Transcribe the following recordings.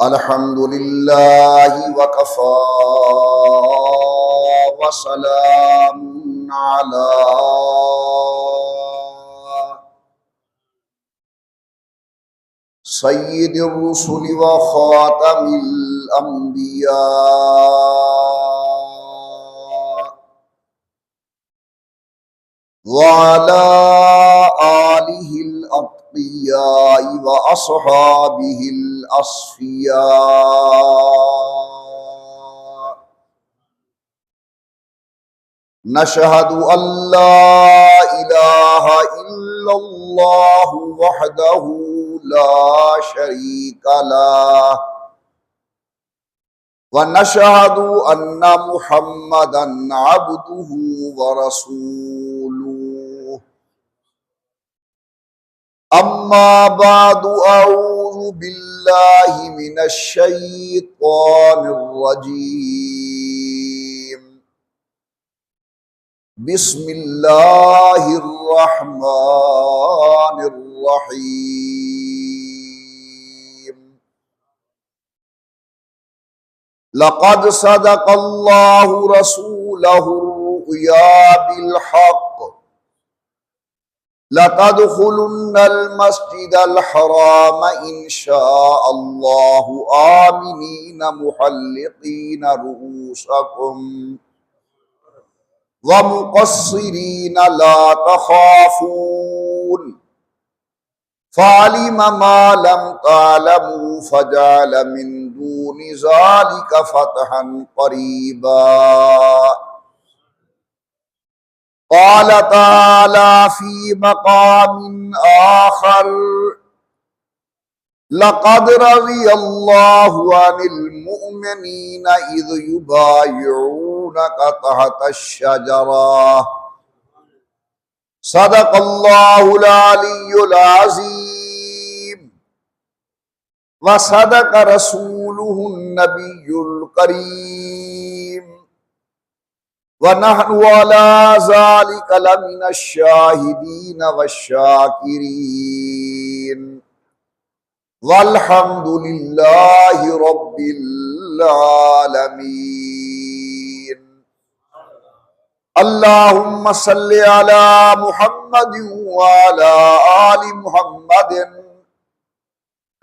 अल्हम्दुलिल्लाहि वकफ़ा वसलामुन अला सय्यिदिर रुसुलि व ख़ातमिल अंबिया व अला आलिहिल अत्क़ियाइ व अस्हाबिहिल अस्फ़िया। नशहदु अल्ला इलाहा इल्लल्लाहु वहदहु ला शरीका लह व नशहदु अन्ना मुहम्मदन अब्दुहु व रसूलुहु। अम्मा बादु अऊज़ु बिल्लाहि मिनश शैतानिर रजीम। बिस्मिल्लाहिर्रहमानिर्रहीम। लक़द सदक़ल्लाहु रसूलहुर्रुया बिलहक़ लतदखुलुन्नल मस्जिदल हराम इंशाअल्लाहु आमिनीन मुहल्लिकीन रुऊसकुम व मुक़स्सिरीन ला तख़ाफ़ून फ़अलिम मा लम तअलमू फ़जअल मिन दूनि ज़ालिका फ़तहन क़रीबा। क़ाल तआला फ़ी मक़ामिन आख़र लक़द रज़ियल्लाहु अनिल मुअमिनीना इज़ युबायिऊनका तहतश शजरा। सदक़ल्लाहुल अलिय्युल अज़ीम व सदक़ रसूलुहुन नबियुल करीम व नहनु अला ज़ालिका लमिनश शाहिदीन वश्शाकिरीन वल्हम्दुलिल्लाहि रब्बिल आलमीन। अल्लाहुम्मा सल्लि अला मुहम्मदिन व अला आलि मुहम्मदिन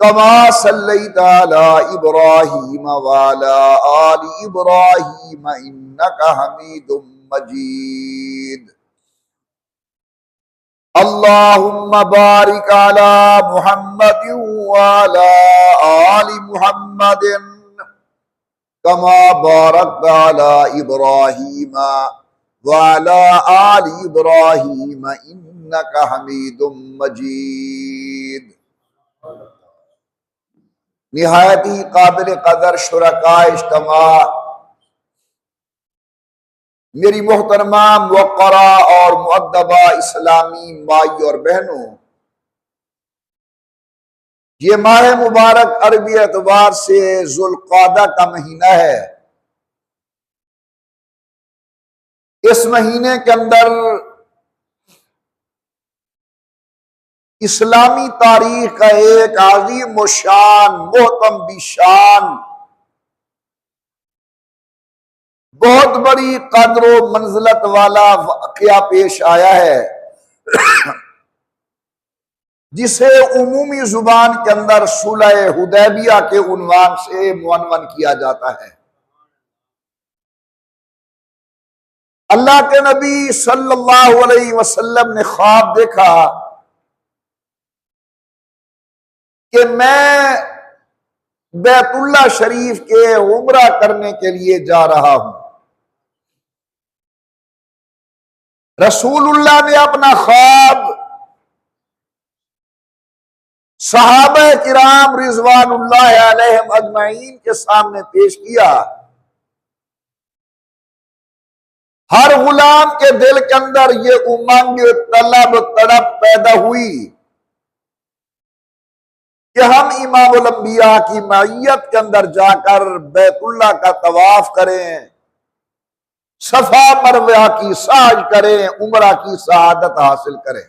कमा सल्लैता अला इब्राहीम व अला आलि इब्राहीम इन्नका हमीदुम मजीद। अल्लाहुम्मा बारिक अला मुहम्मदिन व अला आलि मुहम्मदिन कमा बारकता अला इब्राहीम व अला आलि इब्राहीम इन्नका हमीदुम मजीद। निहायत ही काबिल कदर शुरका इज्तिमा, मेरी मोहतरमा मुवक्करा और मुअद्दबा इस्लामी माई और बहनों, ये माह मुबारक अरबी एतबार से ज़ुल्क़ादा का महीना है। इस महीने के अंदर इस्लामी तारीख का एक आज़ीम व शान मोहतम बिशान बहुत बड़ी कद्र व मंज़िलत वाला वाक़या पेश आया है, जिसे उमूमी जुबान के अंदर सुलह हुदैबिया के उन्वान से मुअन्वन किया जाता है। अल्लाह के नबी सल्लल्लाहु अलैहि वसल्लम ने ख्वाब देखा कि मैं बैतुल्लाह शरीफ के उम्रा करने के लिए जा रहा हूं। रसूलुल्लाह ने अपना ख्वाब सहाबा किराम रिज़वानुल्लाह अलैहिम अजमईन के सामने पेश किया। हर गुलाम के दिल के अंदर ये उमंग, तलब, तड़प पैदा हुई कि हम इमामुल अंबिया की मईयत के अंदर जाकर बैतुल्लाह का तवाफ करें, सफा मरवा की साज करें, उमरा की सआदत हासिल करें।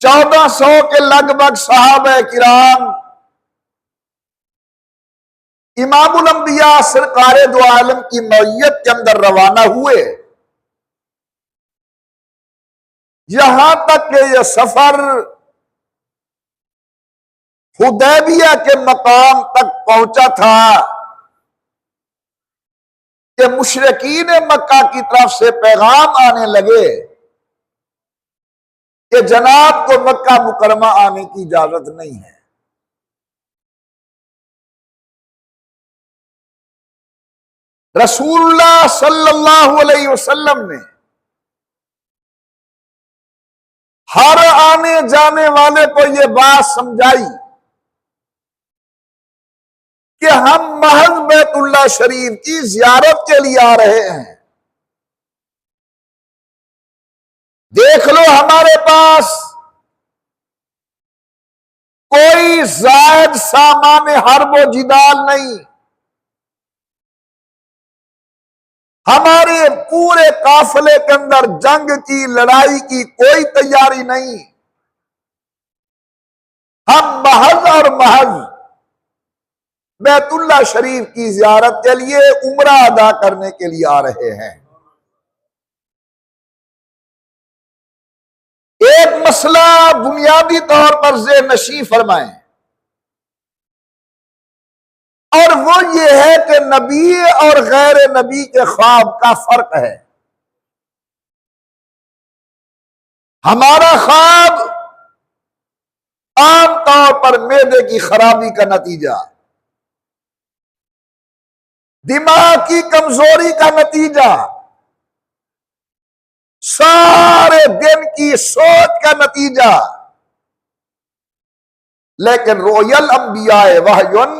1400 के लगभग सहाबा किराम इमामुल अंबिया सरकारे दो आलम की मईयत के अंदर रवाना हुए। यहां तक कि यह सफर हुदैबिया के मकाम तक पहुंचा था कि मुशरिकीन मक्का की तरफ से पैगाम आने लगे कि जनाब को मक्का मुकरमा आने की इजाजत नहीं है। रसूलुल्लाह सल्लल्लाहु अलैहि वसल्लम ने हर आने जाने वाले को यह बात समझाई कि हम महज बैतुल्लाह शरीफ की जियारत के लिए आ रहे हैं। देख लो, हमारे पास कोई जायद सामान हर्ब व जिदाल नहीं। हमारे पूरे काफिले के अंदर जंग की, लड़ाई की कोई तैयारी नहीं। हम महज और महज बैतुल्लाह शरीफ की जियारत के लिए, उम्रा अदा करने के लिए आ रहे हैं। एक मसला बुनियादी तौर पर ज़ेहनशीं फरमाएं, और वो ये है कि नबी और गैर नबी के ख्वाब का फर्क है। हमारा ख्वाब आम तौर पर मैदे की खराबी का नतीजा, दिमाग की कमजोरी का नतीजा, सारे दिन की सोच का नतीजा। लेकिन रोयल अंबिया वहयुन,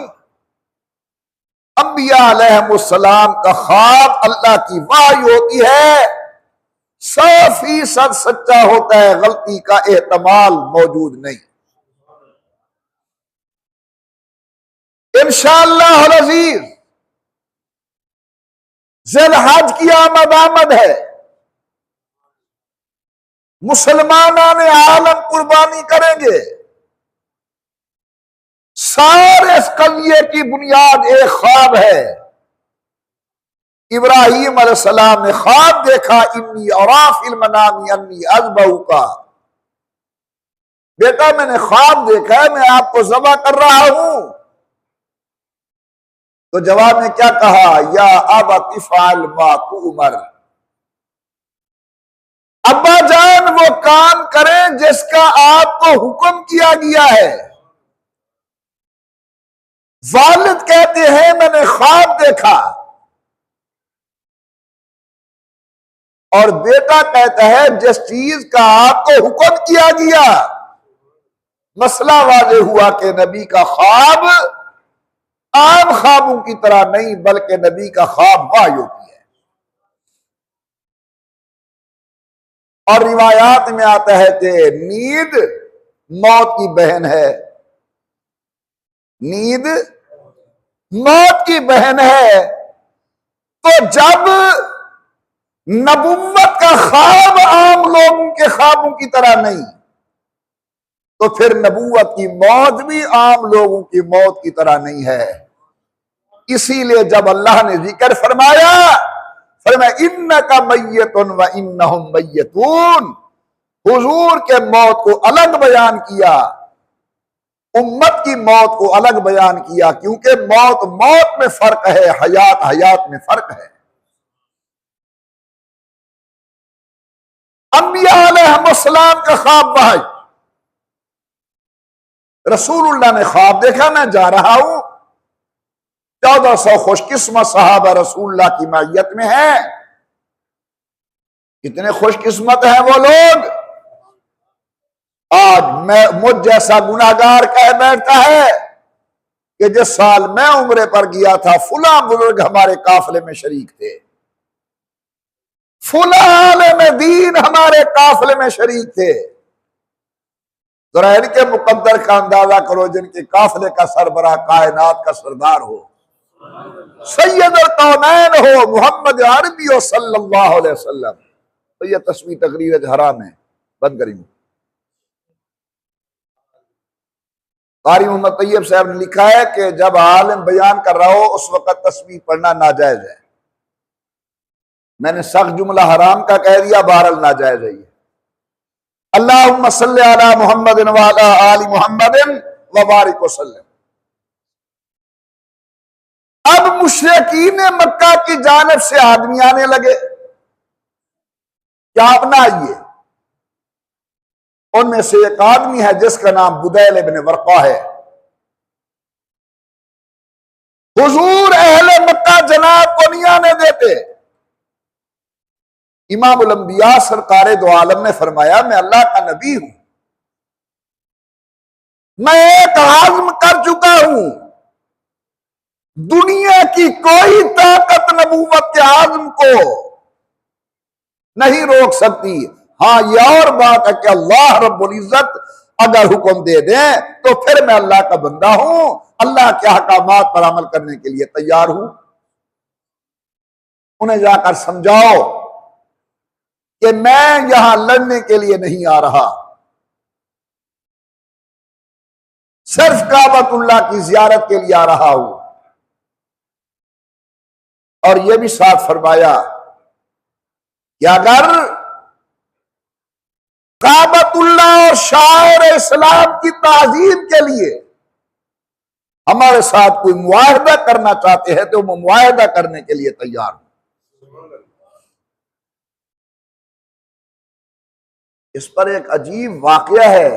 अंबिया अलैहिमुस्सलाम का ख्वाब अल्लाह की वाही होती है, 100% सच्चा होता है, गलती का एहतमाल मौजूद नहीं। इंशाअल्लाह अज़ीज़, ज़िलहज की आमद है। मुसलमानान आलम कुर्बानी करेंगे। सारे इस कविये की बुनियाद एक ख्वाब है। इब्राहीम अलैहिस्सलाम ने ख्वाब देखा, इन्नी अरा फिल मनामी अन्नी अज़बहु का, बेटा मैंने ख्वाब देखा है, मैं आपको ज़बह कर रहा हूं। तो जवाब में क्या कहा, या अबत इफ़अल मा तुअमर, अब्बा जान वो काम करें जिसका आपको हुक्म किया गया है। वालिद कहते हैं मैंने ख्वाब देखा, और बेटा कहता है जिस चीज का आपको हुक्म किया गया। मसला वाज़ेह हुआ कि नबी का ख्वाब आम ख्वाबों की तरह नहीं, बल्कि नबी का ख्वाब वाही होती है। और रिवायात में आता है कि नींद मौत की बहन है, नींद मौत की बहन है। तो जब नबुव्वत का ख्वाब आम लोगों के ख्वाबों की तरह नहीं, तो फिर नबुव्वत की मौत भी आम लोगों की मौत की तरह नहीं है। इसीलिए जब अल्लाह ने जिक्र फरमाया, इन्नका मय्यतुन व इन्नहुम मय्यतून, हुजूर के मौत को अलग बयान किया, उम्मत की मौत को अलग बयान किया, क्योंकि मौत मौत में फर्क है, हयात हयात में फर्क है। अंबिया अलैहिस्सलाम का ख्वाब भाई, रसूलुल्लाह ने ख्वाब देखा मैं जा रहा हूं, 1400 खुशकिस्मत सहाबा रसूलुल्लाह की मैयत में है। कितने खुशकिस्मत हैं वो लोग। आज मैं मुझ जैसा गुनाहगार कह बैठता है कि जिस साल मैं उम्रे पर गया था फुला बुजुर्ग हमारे काफिले में शरीक थे, फुला आलिम दीन हमारे काफिले में शरीक थे। जरा इनके मुकद्दर का अंदाजा करो, जिनके काफिले का सरबराह कायनात का सरदार हो, सैयदुल कौनैन हो, मोहम्मद अरबी हो सल्लल्लाहु अलैहि वसल्लम। तो यह तस्वीर तकरीर हराम है, बंद करेंगे। कारी मोहम्मद तैयब साहब ने लिखा है कि जब आलिम बयान कर रहा हो उस वक्त तस्बीह पढ़ना नाजायज है। मैंने सख्त जुमला हराम का कह दिया, बहरल नाजायज है। अल्लाहुम्मा सल्ली अला मुहम्मदिन व अला आलि मुहम्मदिन व बारिक वसल्लम। अब मुशरिकीन मक्का की जानिब से आदमी आने लगे, क्या अपना आइए। उनमें से एक आदमी है जिसका नाम बुदैल इब्न वर्का है। हुजूर अहले मक्का जनाब को नहीं आने देते। इमामुल अंबिया सरकारे दो आलम ने फरमाया, मैं अल्लाह का नबी हूं, मैं एक आज़म कर चुका हूं, दुनिया की कोई ताकत नबूवत के आज़म को नहीं रोक सकती। हाँ, यह और बात है कि अल्लाह रब्बुल इज्जत अगर हुक्म दे दें तो फिर मैं अल्लाह का बंदा हूं, अल्लाह के अहकामात पर अमल करने के लिए तैयार हूं। उन्हें जाकर समझाओ कि मैं यहां लड़ने के लिए नहीं आ रहा, सिर्फ काबतुल्लाह की जियारत के लिए आ रहा हूं। और यह भी साथ फरमाया कि अगर काबतुल्लाह और शायर इस्लाम की ताजीम के लिए हमारे साथ कोई मुआहदा करना चाहते हैं तो वो मुआहदा करने के लिए तैयार हूं। इस पर एक अजीब वाकया है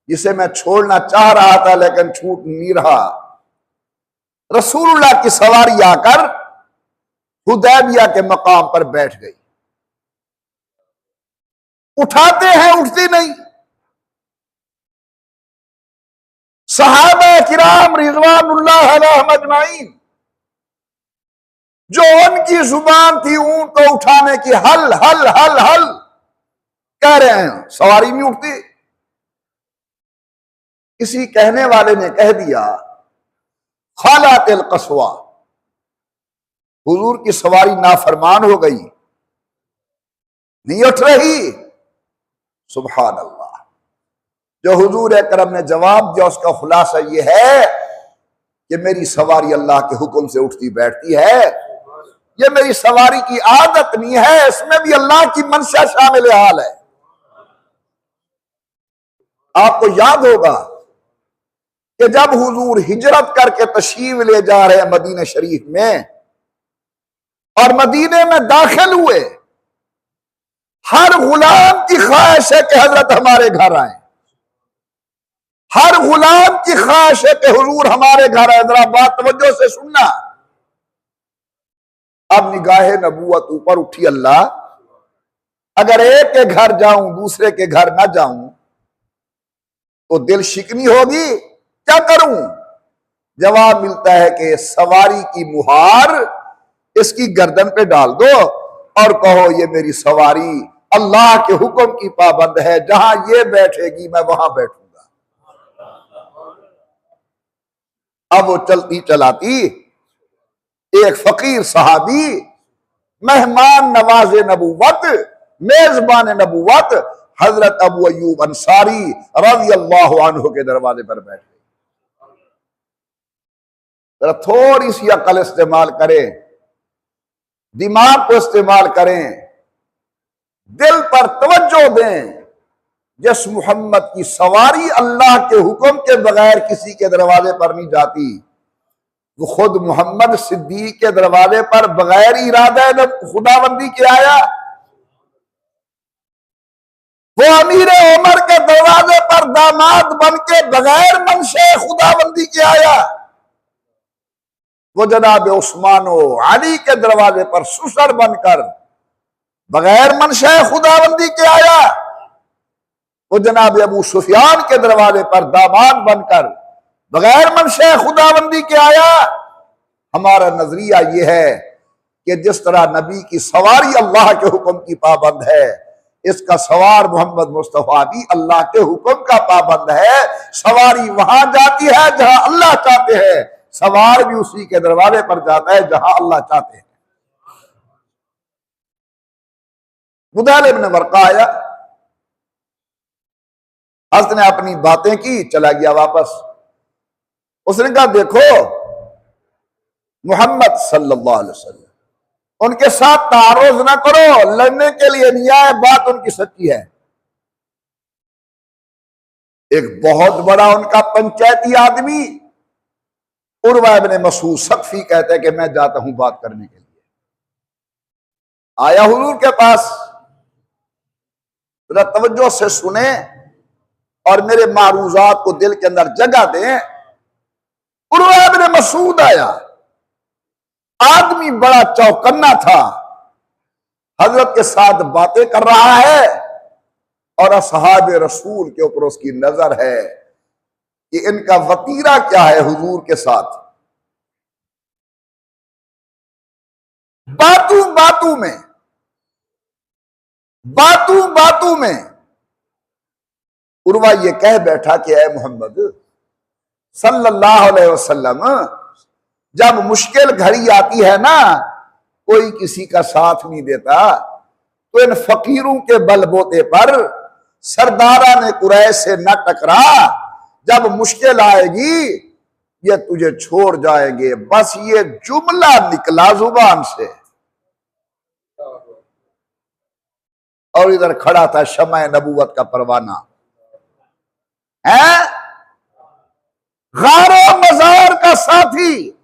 जिसे मैं छोड़ना चाह रहा था लेकिन छूट नहीं रहा। रसूलुल्लाह की सवारी आकर हुदैबिया के मकाम पर बैठ गई। उठाते हैं, उठती नहीं। सहाबा किराम रिजवानुल्लाह अलैहिम अजमाइन, जो उनकी जुबान थी ऊंट को उठाने की, हल हल हल हल कह रहे हैं, सवारी नहीं उठती। किसी कहने वाले ने कह दिया, खालातिल कसवा, हुजूर की सवारी नाफरमान हो गई, नहीं उठ रही। सुभान अल्लाह। जो हुजूर अकरम ने जवाब दिया उसका खुलासा यह है कि मेरी सवारी अल्लाह के हुक्म से उठती बैठती है। ये मेरी सवारी की आदत नहीं है, इसमें भी अल्लाह की मंशा शामिल हाल है। आपको याद होगा कि जब हुजूर हिजरत करके तशरीफ ले जा रहे हैं मदीने शरीफ में और मदीने में दाखिल हुए, हर गुलाम की ख्वाहिश है कि हजरत हमारे घर आए, हर गुलाम की ख्वाहिश है कि हुजूर हमारे घर आए। जरा बात तवज्जो से सुनना। अब निगाहे नबूवत ऊपर उठी, अल्लाह अगर एक के घर जाऊं दूसरे के घर ना जाऊं तो दिल शिकनी होगी, क्या करूं? जवाब मिलता है कि सवारी की मुहार इसकी गर्दन पे डाल दो और कहो ये मेरी सवारी अल्लाह के हुक्म की पाबंद है, जहां ये बैठेगी मैं वहां बैठूंगा। अब वो चलती चलाती एक फकीर सहाबी, मेहमान नवाजे नबूवत, मेजबान नबूवत, हजरत अबू अयूब अंसारी रज़ी अल्लाह अन्हु के दरवाजे पर बैठ गई। जरा थोड़ी सी अकल इस्तेमाल करें, दिमाग को इस्तेमाल करें, दिल पर तवज्जो दें। जिस मोहम्मद की सवारी अल्लाह के हुक्म के बगैर किसी के दरवाजे पर नहीं जाती, वो खुद मोहम्मद सिद्दीक के दरवाजे पर बगैर इरादा खुदाबंदी के आया। वो अमीर उमर के दरवाजे पर दामाद बन के बगैर मनशे खुदाबंदी के आया। वो जनाब उस्मानो अली के दरवाजे पर सुसर बनकर बगैर मनशे खुदाबंदी के आया। वो जनाब अबू सुफियान के दरवाजे पर दामाद बनकर बगैर मनशे खुदाबंदी के आया। हमारा नजरिया यह है कि जिस तरह नबी की सवारी अल्लाह के हुक्म की पाबंद है, इसका सवार मोहम्मद मुस्तफा भी अल्लाह के हुक्म का पाबंद है। सवारी वहां जाती है जहां अल्लाह चाहते हैं, सवार भी उसी के दरवाजे पर जाता है जहां अल्लाह चाहते हैं। बुदैल इब्न वर्का आया, हज़रत ने अपनी बातें की, चला गया वापस। उसने कहा देखो मोहम्मद सल्लल्लाहु अलैहि वसल्लम, उनके साथ तारुज ना करो, लड़ने के लिए नहीं आए, बात उनकी सच्ची है। एक बहुत बड़ा उनका पंचायती आदमी उर्वा इब्न मसूद सक़फ़ी कहते हैं कि मैं जाता हूं बात करने के लिए। आया हुजूर के पास, जरा तवज्जो से सुने और मेरे मारूजात को दिल के अंदर जगह दें। उर्वा इब्न मसूद आया, आदमी बड़ा चौकन्ना था, हजरत के साथ बातें कर रहा है और असहाब रसूल के ऊपर उसकी नजर है कि इनका वतीरा क्या है हुजूर के साथ। बातू में उर्वा ये कह बैठा कि ऐ मोहम्मद सल्लल्लाहु अलैहि वसल्लम, जब मुश्किल घड़ी आती है ना, कोई किसी का साथ नहीं देता, तो इन फकीरों के बलबोते पर सरदारा ने कुरैश से न टकरा, जब मुश्किल आएगी ये तुझे छोड़ जाएंगे। बस ये जुमला निकला जुबान से, और इधर खड़ा था शमए नबूवत का परवाना है, गारो मजार का साथी,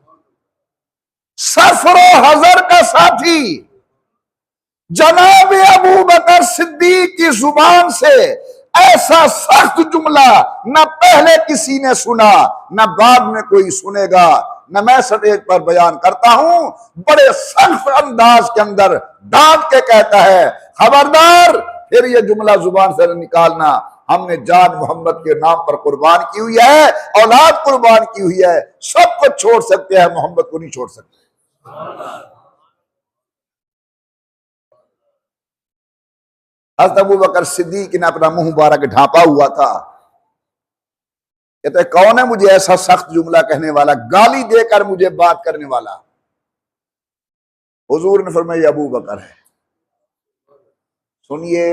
सफरो हजर का साथी, जनाब अबू बकर सिद्दीक की जुबान से ऐसा सख्त जुमला न पहले किसी ने सुना, न बाद में कोई सुनेगा, न मैं स्टेज पर बयान करता हूं। बड़े सख्त अंदाज के अंदर डांट के कहता है, खबरदार फिर ये जुमला जुबान से निकालना, हमने जान मोहम्मद के नाम पर कुर्बान की हुई है, औलाद कुर्बान की हुई है, सब कुछ छोड़ सकते हैं, मोहम्मद को नहीं छोड़ सकते। हज़रत अबू बकर सिद्दीक ने अपना मुंह मुबारक ढांपा हुआ था। कहते कौन है मुझे ऐसा सख्त जुमला कहने वाला, गाली देकर मुझे बात करने वाला। हुजूर ने फरमाया अबू बकर है। सुनिए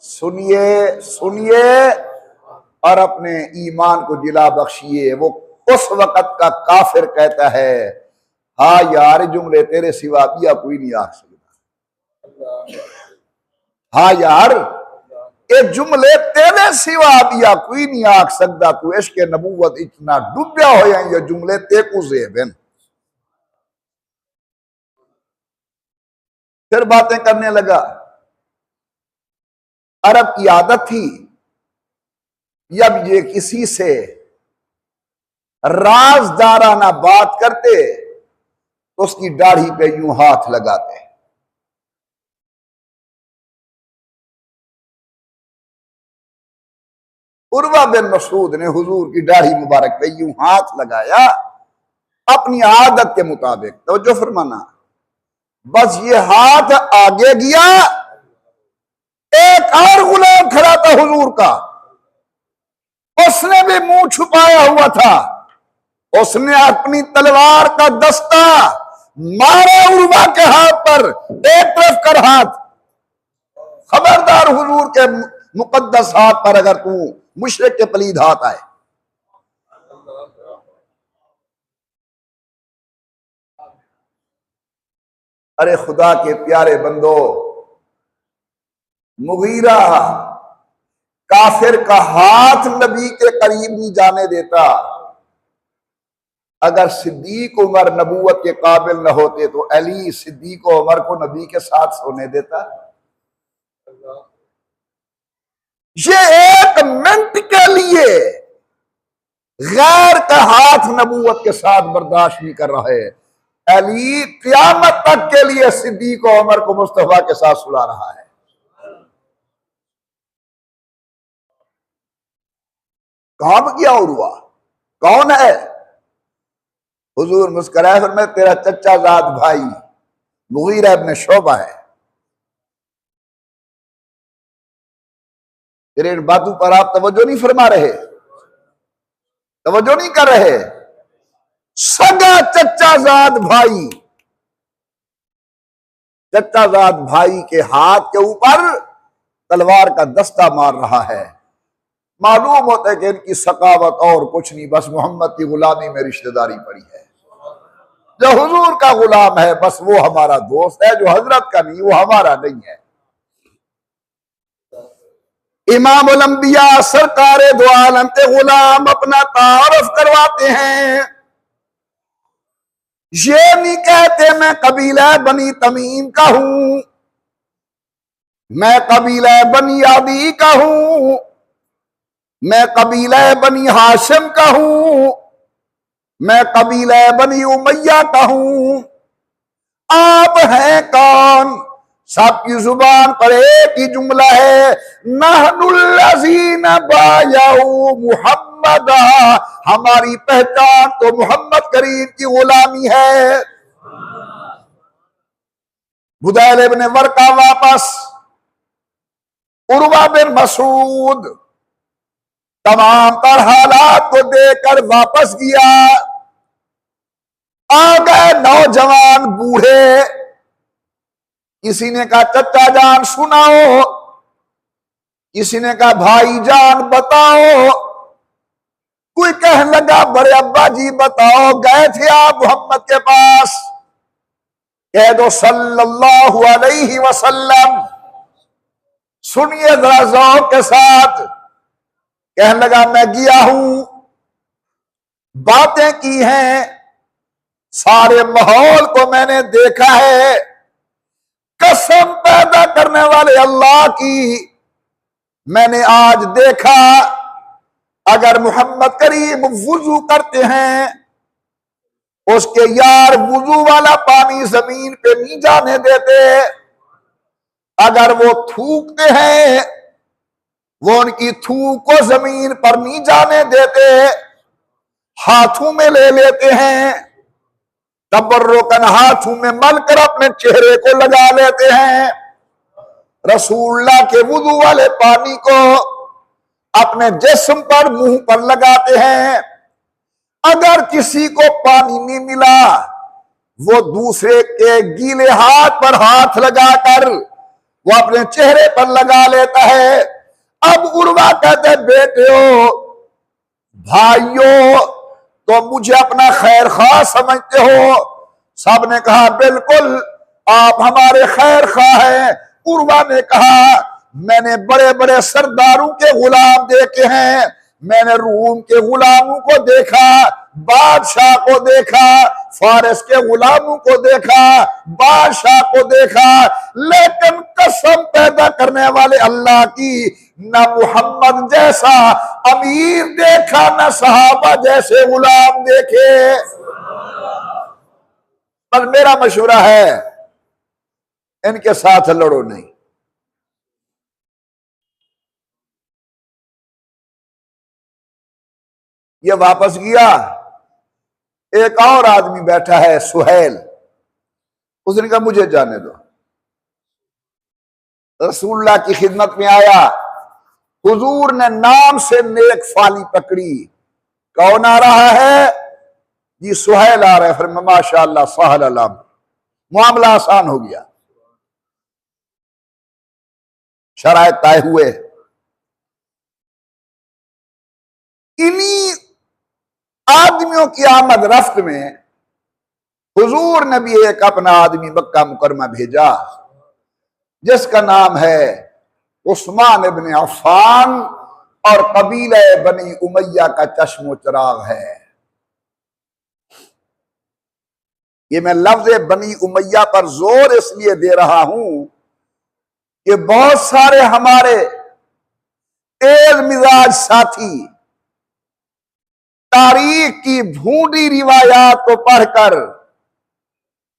सुनिए सुनिए और अपने ईमान को जिला बख्शिए। वो उस वक़्त का काफिर कहता है, हाँ यार जुमले तेरे सिवा बिया कोई नहीं आ सकता। हाँ यार ये जुमले तेरे सिवा बिया कोई नहीं आख सकता, तू इश्क़ नबूवत इतना डूबया हो, ये जुमले तेकू ज़ेबन। फिर बातें करने लगा। अरब की आदत थी, जब ये किसी से राजदाराना बात करते तो उसकी दाढ़ी पे यूं हाथ लगाते। उर्वा बिन मसूद ने हुजूर की दाढ़ी मुबारक पे यूं हाथ लगाया अपनी आदत के मुताबिक। तो जो फरमाना, बस ये हाथ आगे गया, एक और गुलाम खड़ा था हुजूर का, उसने भी मुंह छुपाया हुआ था, उसने अपनी तलवार का दस्ता मारा उर्वा के हाथ पर, एक तरफ कर हाथ। खबरदार हुजूर के मुकद्दस हाथ पर अगर तू मुशरिक के पलीद हाथ आए। अरे खुदा के प्यारे बंदो, मुगीरा काफिर का हाथ नबी के करीब नहीं जाने देता। अगर सिद्दीक उमर नबूवत के काबिल न होते तो अली सिद्दीक उमर को नबी के साथ सोने देता। ये एक मिनट के लिए गैर का हाथ नबूवत के साथ बर्दाश्त नहीं कर रहा है। अली क़यामत तक के लिए सिद्दीक उमर को मुस्तफा के साथ सुला रहा है। कहां पर गया उर्वा, कौन है? हुजूर मुस्कुराए फरमाए, तेरा चचा जाद भाई मुगीरा इब्न शोबा है। तेरे इन बातों पर आप तवज्जो नहीं फरमा रहे, तवज्जो नहीं कर रहे। सगा चचा जाद भाई, चचा जाद भाई के हाथ के ऊपर तलवार का दस्ता मार रहा है। मालूम होता है कि इनकी सकावत और कुछ नहीं, बस मोहम्मद की गुलामी में रिश्तेदारी पड़ी है। जो हुजूर का गुलाम है बस वो हमारा दोस्त है, जो हजरत का नहीं वो हमारा नहीं है। इमाम उल अंबिया सरकार दो आलम के गुलाम अपना तारफ करवाते हैं। ये नहीं कहते मैं कबीला बनी तमीम का हूं, मैं कबीला बनी आदि का हूं, मैं कबीला बनी हाशिम का हूं, मैं कबीला बनी उमैया का हूं। आप हैं कौन? सबकी जुबान पर एक ही जुमला है, नहनुल्लज़ीन बायऊ मुहम्मद, हमारी पहचान तो मोहम्मद करीम की गुलामी है। बुदैल इब्न वर्का वापस उर्वा बिन मसूद तमाम तर हालात को देखकर वापस गया। आ गए नौजवान बूढ़े, किसी ने कहा चचा जान सुनाओ, किसी ने कहा भाई जान बताओ, कोई कहने लगा बड़े अब्बा जी बताओ, गए थे आप मोहम्मद के पास, कह दो सल्लल्लाहु अलैहि वसल्लम। सुनिए जरा ज़ौक़ के साथ। कहने लगा मैं गया हूं, बातें की हैं, सारे माहौल को मैंने देखा है, कसम पैदा करने वाले अल्लाह की, मैंने आज देखा अगर मोहम्मद करीम वुजू करते हैं, उसके यार वुजू वाला पानी जमीन पे नहीं जाने देते, अगर वो थूकते हैं वो उनकी थूक को जमीन पर नहीं जाने देते, हाथों में ले लेते हैं, तबर्रुकन हाथों में मलकर अपने चेहरे को लगा लेते हैं, रसूलुल्लाह के वुदू वाले पानी को अपने जिस्म पर मुंह पर लगाते हैं। अगर किसी को पानी नहीं मिला वो दूसरे के गीले हाथ पर हाथ लगाकर वो अपने चेहरे पर लगा लेता है। अब उर्वा कहते बेटियों भाइयों तो मुझे अपना खैर खा समझते हो? सब ने कहा बिल्कुल आप हमारे खैर खा हैं। उर्वा ने कहा मैंने बड़े बड़े सरदारों के गुलाम देखे हैं, मैंने रूम के गुलामों को देखा, बादशाह को देखा, फारिस के गुलामों को देखा, बादशाह को देखा, लेकिन कसम पैदा करने वाले अल्लाह की न मोहम्मद जैसा अमीर देखा, न सहाबा जैसे गुलाम देखे। पर मेरा मशवरा है इनके साथ लड़ो नहीं। ये वापस गया, एक और आदमी बैठा है सुहेल, उसने कहा मुझे जाने दो। रसूलुल्लाह की खिदमत में आया, हुजूर ने नाम से नेक फाली पकड़ी, कौन आ रहा है जी? सुहेल आ रहा है। फिर माशाअल्लाह सहल अलाम, मामला आसान हो गया, शराइत तय हुए। इन्हीं आदमियों की आमद रफ्त में हुजूर ने भी एक अपना आदमी मक्का मुकरमा भेजा जिसका नाम है उस्मान इब्न अफ़्फ़ान और कबीला बनी उमैया का चश्मो चिराग है। ये मैं लफ्ज बनी उमैया पर जोर इसलिए दे रहा हूं कि बहुत सारे हमारे तेज मिजाज साथी तारीख की भूडी रिवायात को पढ़कर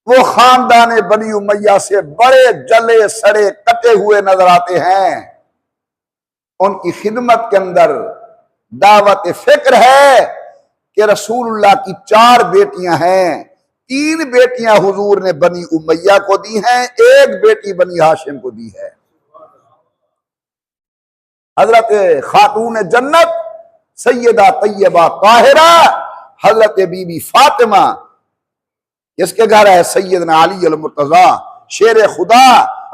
वो खानदान बनी उमैया से बड़े जले सड़े कटे हुए नजर आते हैं। उनकी खिदमत के अंदर दावत फिक्र है कि रसूलुल्लाह की 4 बेटियां हैं, 3 बेटियां हुजूर ने बनी उमैया को दी हैं, 1 बेटी बनी हाशिम को दी है। हजरत खातून जन्नत सैयदा तैयबा ताहिरा हजरत बीबी फातिमा, इसके घर है सैयदना अली अल मुर्तजा शेर खुदा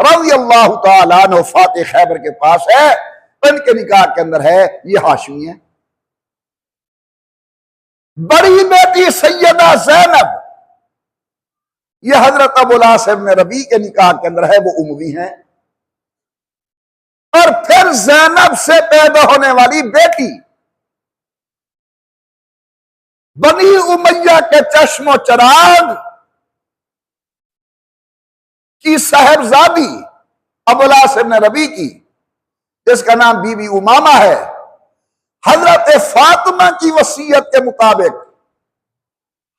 रज़ी अल्लाह तआला अन्हु, फातिह खैबर के पास है। इनके निकाह के अंदर है, ये हाशमी है। बड़ी बेटी सैयदा ज़ैनब, ये हजरत अबुल आस इब्न रबी के निकाह के अंदर है, वो उमवी हैं। और फिर ज़ैनब से पैदा होने वाली बेटी बनी उमैया के चश्मो चराग की साहबजादी अबुल आस इब्न रबी की, जिसका नाम बीबी उमामा है, हजरत फातिमा की वसीयत के मुताबिक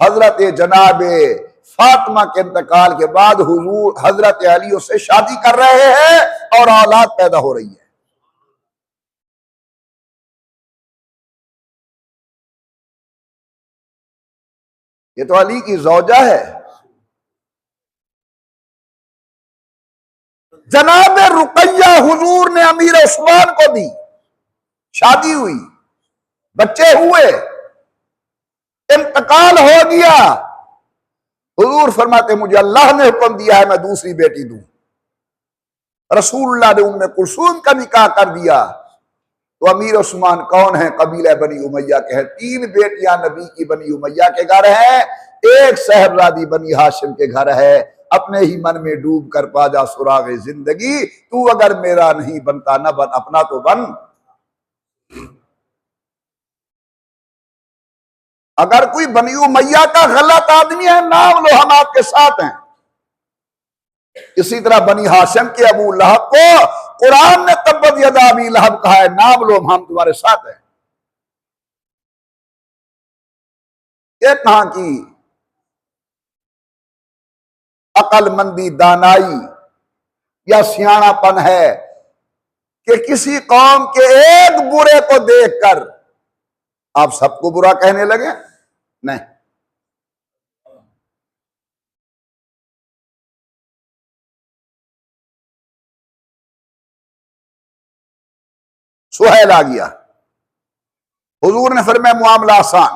हजरत जनाबे फातिमा के इंतकाल के बाद हुजूर हजरत अली उससे शादी कर रहे हैं और औलाद पैदा हो रही है। ये तो अली की ज़ौजा है। जनाब रुकैया हुजूर ने अमीर उस्मान को दी, शादी हुई, बच्चे हुए, इंतकाल हो गया। हुजूर फरमाते मुझे अल्लाह ने हुक्म दिया है मैं दूसरी बेटी दूं। रसूलुल्लाह ने उम्मे कुलसूम का निकाह कर दिया। तो अमीर उस्मान कौन है? कबीला बनी उमैया के हैं। 3 बेटियां नबी की बनी उमैया के घर है, एक साहबजादी बनी हाशिम के घर है। अपने ही मन में डूब कर पा जा सुरागे जिंदगी, तू अगर मेरा नहीं बनता न बन, अपना तो बन। अगर कोई बनी उमैया का गलत आदमी है, नाम लो, हम आपके साथ हैं। इसी तरह बनी हाशिम के अबू लहब को कुरान ने तब्बत यदा अबी लहब कहा है, नाम लो, हम तुम्हारे साथ हैं। ये कहां की अकलमंदी, दानाई या सियाणापन है कि किसी कौम के एक बुरे को देखकर आप सबको बुरा कहने लगे? नहीं। सुहैल आ गया, हुजूर ने फरमाया मामला आसान।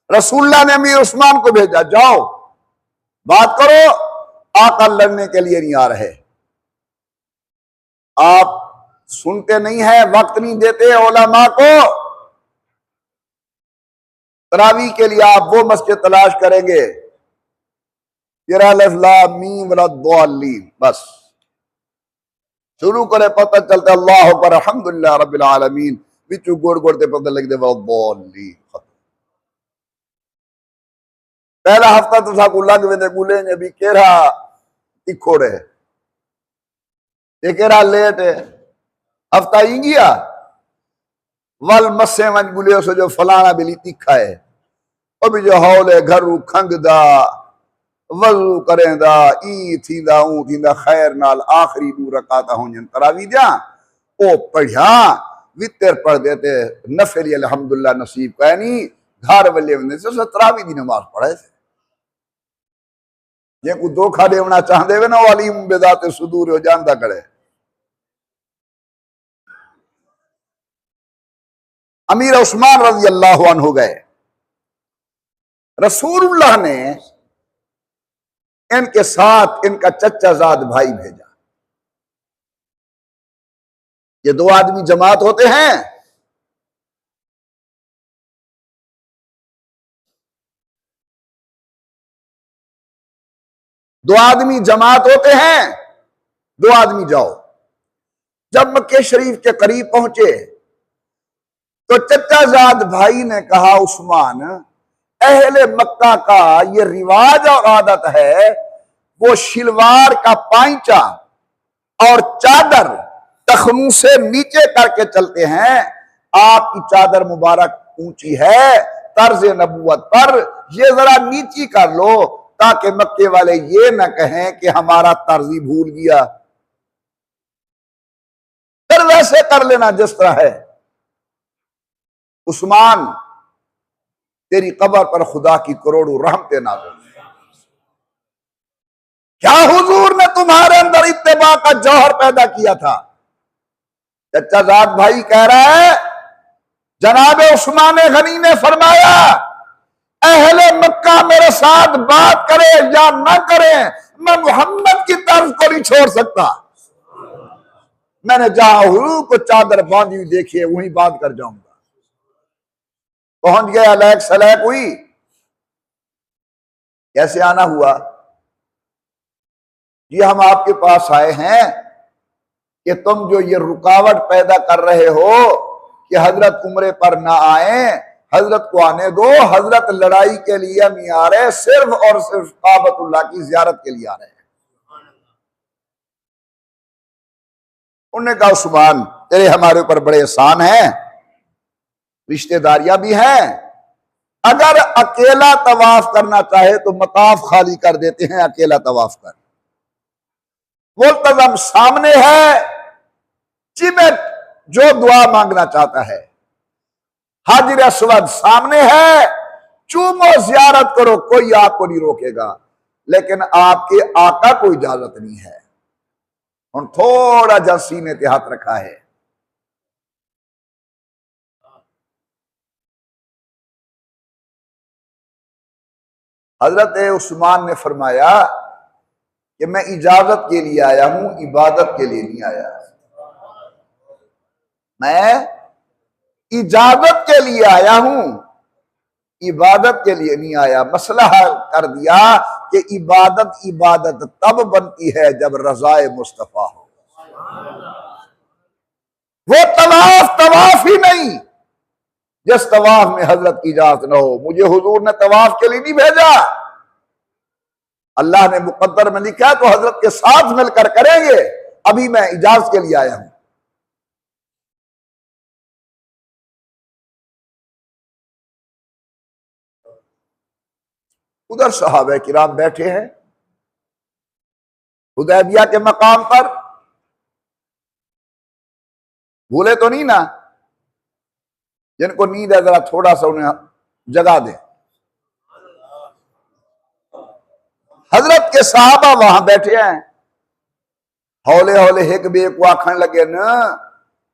रसूलुल्लाह ने अमीर उस्मान को भेजा, जाओ बात करो, आका लड़ने के लिए नहीं आ रहे। आप सुनते नहीं है, वक्त नहीं देते उलमा को। तरावी के लिए आप वो मस्जिद तलाश करेंगे, बस शुरू करे, पता चलता अल्लाह अकबर अल्हम्दुलिल्लाह रब्बिल आलमीन, बिचू गोड़ गोड़ते पता लग दे पहला हफ्ता तो साकू लग वे गुले ने भी केरा तिखोड़े, ये केरा लेट है, हफ्ता ही गया वल मस्से वन गुले सो जो फलाना बिली तीखा है, और भी जो हौले घर खंगदा वजू करेंदा ई थींदा ऊ थींदा खैर नाल आखिरी 2 रकाता होंजन तरावी दिया ओ पढ़िया वितर पढ़ देते नफली अल्हम्दुलिल्लाह नसीब कहनी घर वले वंदे से तरावी दी नमाज पढ़े थे। जे को धोखा देवना चाहते वे ना अलीम बेदाते सुदूर हो जानदा करे। अमीर उस्मान रज़ी अल्लाह अन्हु गए, रसूलुल्लाह ने इनके साथ इनका चचाजाद भाई भेजा। ये 2 आदमी जमात होते हैं, दो आदमी जमात होते हैं, 2 आदमी जाओ। जब मक्के शरीफ के करीब पहुंचे तो चचाजाद भाई ने कहा, उस्मान, अहले मक्का का ये रिवाज और आदत है, वो शिलवार का पांचा और चादर टखनों से नीचे करके चलते हैं। आपकी चादर मुबारक ऊंची है, तर्ज नबुवत पर ये जरा नीची कर लो, ताकि मक्के वाले ये न कहें कि हमारा तर्जी भूल गया। फिर वैसे कर लेना जिस तरह है। उस्मान, तेरी कब्र पर खुदा की करोड़ों रहमतें नाज़िल। क्या हुजूर ने तुम्हारे अंदर इत्तेबा का जौहर पैदा किया था? चचाजाद भाई कह रहा है, जनाब उस्मान गनी ने फरमाया, अहले मक्का मेरे साथ बात करे या ना करे, मैं मोहम्मद की तर्ज को नहीं छोड़ सकता। मैंने जहां हुजूर को चादर बांधी हुई देखी है वहीं बांध कर जाऊंगा। पहुंच गया, लैक सलैक हुई। कैसे आना हुआ? जी हम आपके पास आए हैं कि तुम जो ये रुकावट पैदा कर रहे हो कि हजरत उम्रे पर ना आए, हजरत को आने दो। हजरत लड़ाई के लिए नहीं आ रहे, सिर्फ और सिर्फ काबतुल्लाह की जियारत के लिए आ रहे हैं। उन्होंने कहा उस्मान तेरे हमारे ऊपर बड़े एहसान हैं, रिश्तेदारियां भी हैं, अगर अकेला तवाफ करना चाहे तो मताफ खाली कर देते हैं, अकेला तवाफ कर। मुल्तज़म सामने है, चिमट जो दुआ मांगना चाहता है। हाजिर अस्वद सामने है, चूमो जियारत करो, कोई आपको नहीं रोकेगा। लेकिन आपके आका को इजाजत नहीं है। और थोड़ा जा सीने पे हाथ रखा है। हजरत उस्मान ने फरमाया कि मैं इजाजत के लिए आया हूं, इबादत के लिए नहीं आया। मैं इजाजत के लिए आया हूं, इबादत के लिए नहीं आया। मसला हल कर दिया कि इबादत तब बनती है जब रज़ाए मुस्तफा हो। वो तवाफ ही नहीं जिस तवाफ में हजरत की इजाजत न हो। मुझे हुजूर ने तवाफ के लिए नहीं भेजा, अल्लाह ने मुकद्दर में लिखा तो हजरत के साथ मिलकर करेंगे। अभी मैं इजाजत के लिए आया हूं। उधर सहाबा किराम बैठे हैं हुदैबिया के मकाम पर। भूले तो नहीं ना? जिनको नींद है जरा थोड़ा सा उन्हें जगा दे। हजरत के साहबा वहां बैठे हैं, हौले हौले एक बे को आखन लगे न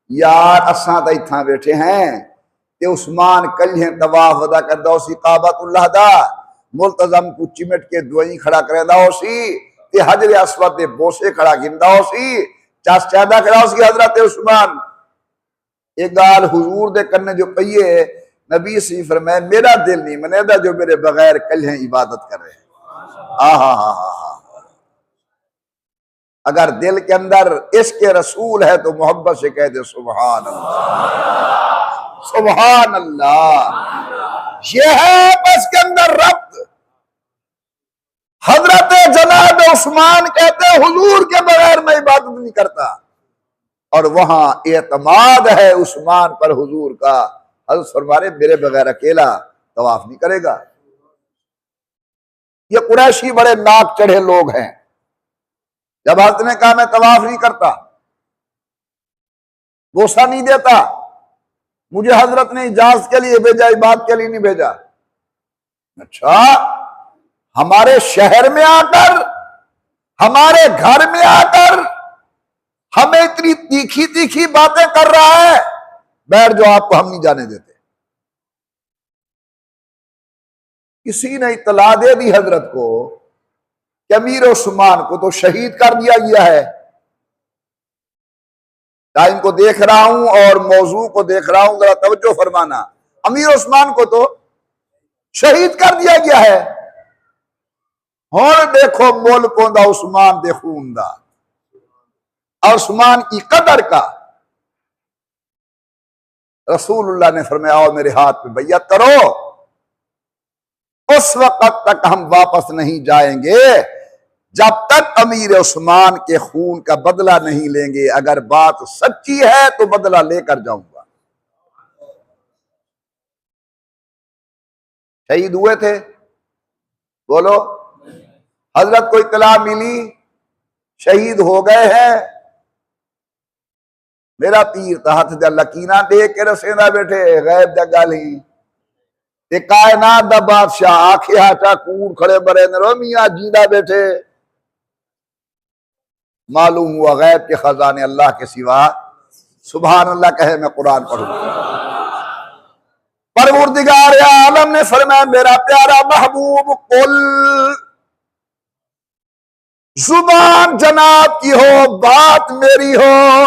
यार असा तो इतना बैठे हैं ते उस्मान कल्हे तवाफ अदा कर दो सी काबतुल्लाह दा, मुल्तजम को चिमट के दुआई खड़ा करे दाओ सी ते हजर अस्वद दे बोसे खड़ा गिंदा हो सी, चास चादा खड़ा हो सी हजरत उस्मान। एक गाल हुजूर दे कन्ने जो पईए नबी सी फरमाए मेरा दिल नहीं मनेदा जो मेरे बगैर कल्हे इबादत कर रहे हैं। अगर दिल के अंदर इसके रसूल है तो मोहब्बत से कह दे सुभान अल्लाह, सुभान अल्लाह। ये है बस के अंदर रब्त। हजरत जनाब उस्मान कहते हुजूर के बगैर मैं इबादत नहीं करता। और वहां एतमाद है उस्मान पर हुजूर का। हजरत फरमाए मेरे बगैर अकेला तवाफ नहीं करेगा। ये कुरैशी बड़े नाक चढ़े लोग हैं। जब हजरत ने कहा मैं तवाफ नहीं करता, बोसा नहीं देता, मुझे हजरत ने इजाजत के लिए भेजा, इबादत के लिए नहीं भेजा। अच्छा, हमारे शहर में आकर, हमारे घर में आकर हमें इतनी तीखी तीखी बातें कर रहा है, बैठ जो आपको हम नहीं जाने देते। किसी ने इतला दे दी हजरत को कि अमीर उस्मान को तो शहीद कर दिया गया है। टाइम को देख रहा हूं और मौजू को देख रहा हूं, जरा तवज्जो फरमाना। अमीर उस्मान को तो शहीद कर दिया गया है। और देखो मोल पोंदा उस्मान दे खून दा और उस्मान की कदर का। रसूलुल्लाह ने फरमाया आओ मेरे हाथ पे बैयत करो। उस वक्त तक हम वापस नहीं जाएंगे जब तक अमीर उस्मान के खून का बदला नहीं लेंगे। अगर बात सच्ची है तो बदला लेकर जाऊंगा। शहीद हुए थे, बोलो। हजरत को इत्तला मिली शहीद हो गए हैं। मेरा पीर तो हथ दा लकीना दे के रसेंदा बैठे गैब दा गल ही ते कायनात दा बादशाह आखे हाटा कूड़ खड़े बरे नरो मियां जींदा बैठे। मालूम हुआ गैब के खजाने अल्लाह के सिवा। सुभान अल्लाह कहे मैं कुरान पढ़ूंगा। परवरदिगार आलम ने फरमाया मेरा प्यारा महबूब कुल, जुबान जनाब की हो, बात मेरी हो,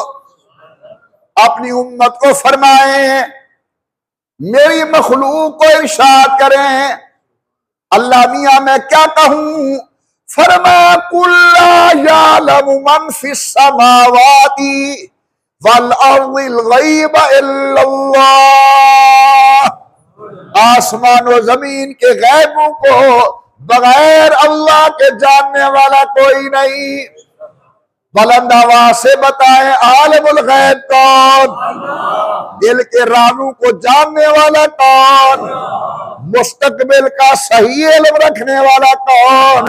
अपनी उम्मत को फरमाएं, मेरी मखलूक को इरशाद करें, अल्लाह मियां मैं क्या कहूं? फरमा कुल्ला यालमु मन फिस समावाति वल अर्दिल गैब इल्लल्लाह, आसमान और जमीन के गैबों को बगैर अल्लाह के जानने वाला कोई नहीं। बुलंद आवाज से बताएं, आलिमुल गैब कौन? दिल के राजों को जानने वाला कौन? मुस्तकबिल का सही इल्म रखने वाला कौन?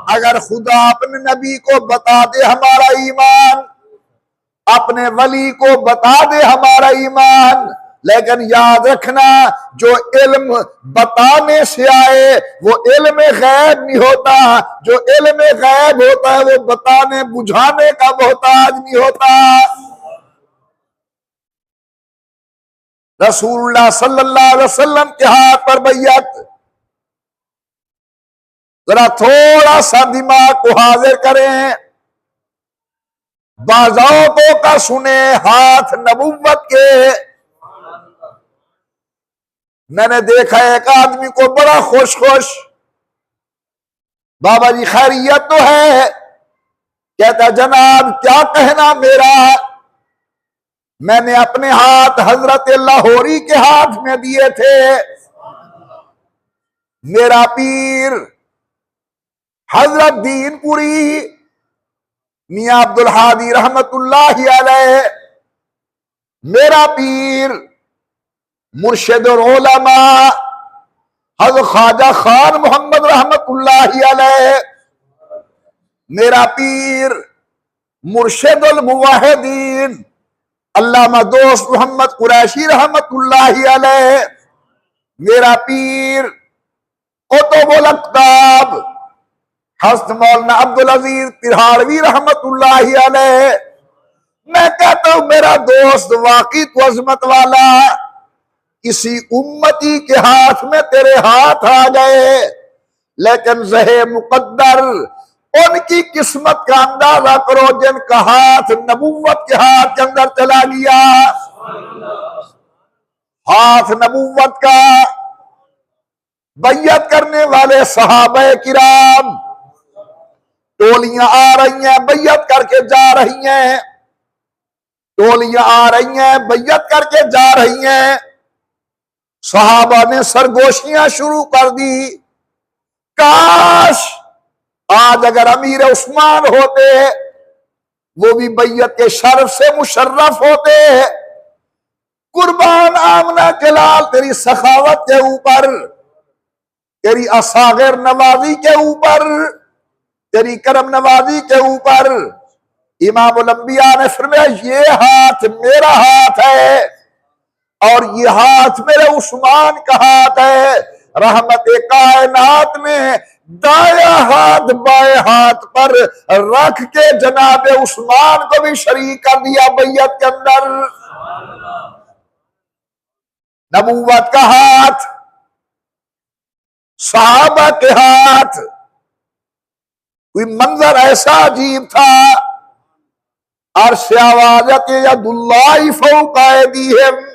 अगर खुदा अपने नबी को बता दे हमारा ईमान, अपने वली को बता दे हमारा ईमान, लेकिन याद रखना जो इल्म बताने से आए वो इल्म गैब नहीं होता, जो इल्म गैब होता है वो बताने बुझाने का मोहताज नहीं होता। रसूलुल्लाह सल्लल्लाहु अलैहि वसल्लम के हाथ पर बैयत, जरा थोड़ा सा दिमाग को हाजिर करें, बाज़ातों का सुने, हाथ नबुव्वत के। मैंने देखा एक आदमी को बड़ा खुश खुश, बाबा जी खैरियत तो है, कहता जनाब क्या कहना मेरा, मैंने अपने हाथ हजरत लाहौरी के हाथ में दिए थे, मेरा पीर हजरत दीनपुरी मियां अब्दुल हादी रहमतुल्लाहि अलैह, मेरा पीर मुर्शिद और उलमा हज़रत ख्वाजा खान मोहम्मद रहमतुल्लाहि अलैह, मेरा पीर मुर्शिदुल मुवाहिदीन अल्लामा दोस्त मोहम्मद कुरैशी रहमतुल्लाहि अलैह, मेरा पीर कुतुबुल अक़ताब हज़रत मौलाना अब्दुल अजीज तिरहाड़वी रहमतुल्लाहि अलैह। मैं कहता हूं मेरा दोस्त वाकई तो अजमत वाला, किसी उम्मती के हाथ में तेरे हाथ आ गए, लेकिन ज़हे मुक़द्दर उनकी किस्मत का अंदाजा करो जिनका हाथ नबुव्वत के हाथ के अंदर चला गया। हाथ नबुव्वत का बैयत करने वाले सहाबे किराम, टोलियां आ रही हैं बैयत करके जा रही हैं, टोलियां आ रही हैं बैयत करके जा रही हैं। सहाबा ने सरगोशियां शुरू कर दी, काश आज अगर अमीर उस्मान होते वो भी बैयत के शर्फ से मुशर्रफ होते। कुर्बान आमना के लाल तेरी सखावत के ऊपर, तेरी असागिर नवाजी के ऊपर, तेरी करम नवाजी के ऊपर इमामुल अंबिया ने फरमाया ये हाथ मेरा हाथ है और ये हाथ मेरे उस्मान का हाथ है। रहमत कायनात ने दाया हाथ बाएं हाथ पर रख के जनाबे उस्मान को भी शरीक कर दिया बैयत के अंदर। नबूवत का हाथ, सहाबा के हाथ, कोई मंजर ऐसा अजीब था। अर्श आवाज़त यदुल्लाहि फौका ऐदीहिम,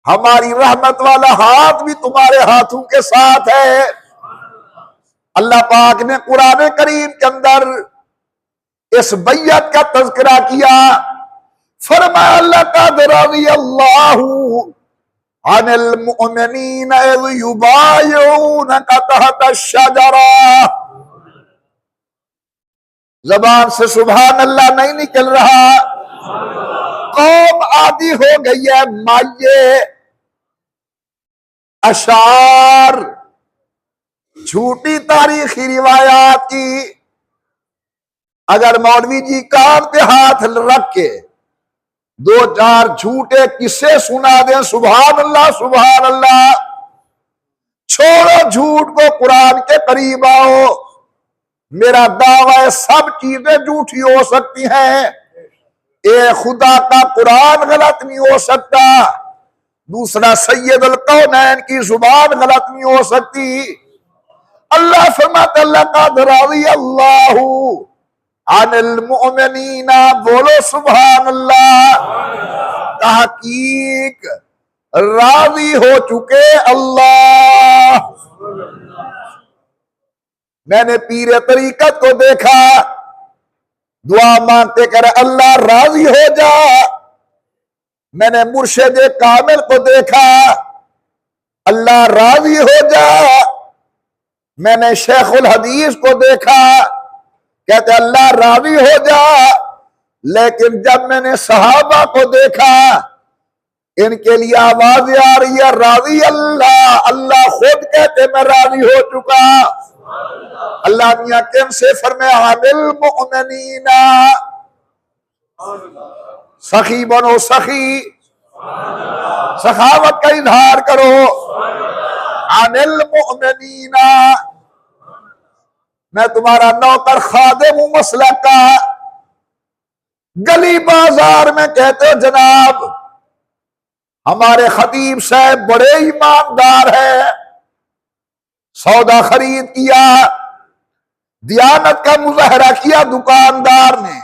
हमारी रहमत वाला हाथ भी तुम्हारे हाथों के साथ है। अल्लाह पाक ने कुरान करीम के अंदर इस बैयत का तज़किरा किया। फरमाया लक़द रज़ियल्लाहु अनिल मुमिनीना इज़ युबायिऊनका तहता अश-शजरा। ज़बान से सुभान अल्लाह नहीं निकल रहा। कौम आदि हो गई है माये अशार, झूठी तारीखी रिवायात की। अगर मौलवी जी कान पे हाथ रख के दो चार झूठे किस्से सुना दें, सुभान अल्लाह सुभान अल्लाह, छोड़ो झूठ को, कुरान के करीब आओ। मेरा दावा है सब चीजें झूठी हो सकती हैं, ए खुदा का कुरान गलत नहीं हो सकता, दूसरा सैयदुल कौनैन की जुबान गलत नहीं हो सकती। अल्लाह फरमाता लक़द रज़ियल्लाहु अनिल मुमिनीना, बोलो सुभान अल्लाह। तहकीक राजी हो चुके अल्लाह। मैंने पीर तरीकत को देखा, दुआ मांगते कर अल्लाह राजी हो जा। मैंने मुर्शिद कामिल को देखा, अल्लाह राजी हो जा। मैंने शेखुल हदीस को देखा, कहते अल्लाह राजी हो जा। लेकिन जब मैंने सहाबा को देखा, इनके लिए आवाज आ रही है राजी अल्लाह। अल्लाह खुद कहते मैं राजी हो चुका। अल्लाह मियां किन से फरमाया अनिल मुमिनीना, सखी बनो, सखी सखावत का इजहार करो। अनिल मुमिनीना, मैं तुम्हारा नौकर खादिम हूं मसलक का। गली बाजार में कहते हो जनाब हमारे खतीब साहब बड़े ईमानदार है, सौदा खरीद किया, दियानत का मुजाहरा किया दुकानदार ने।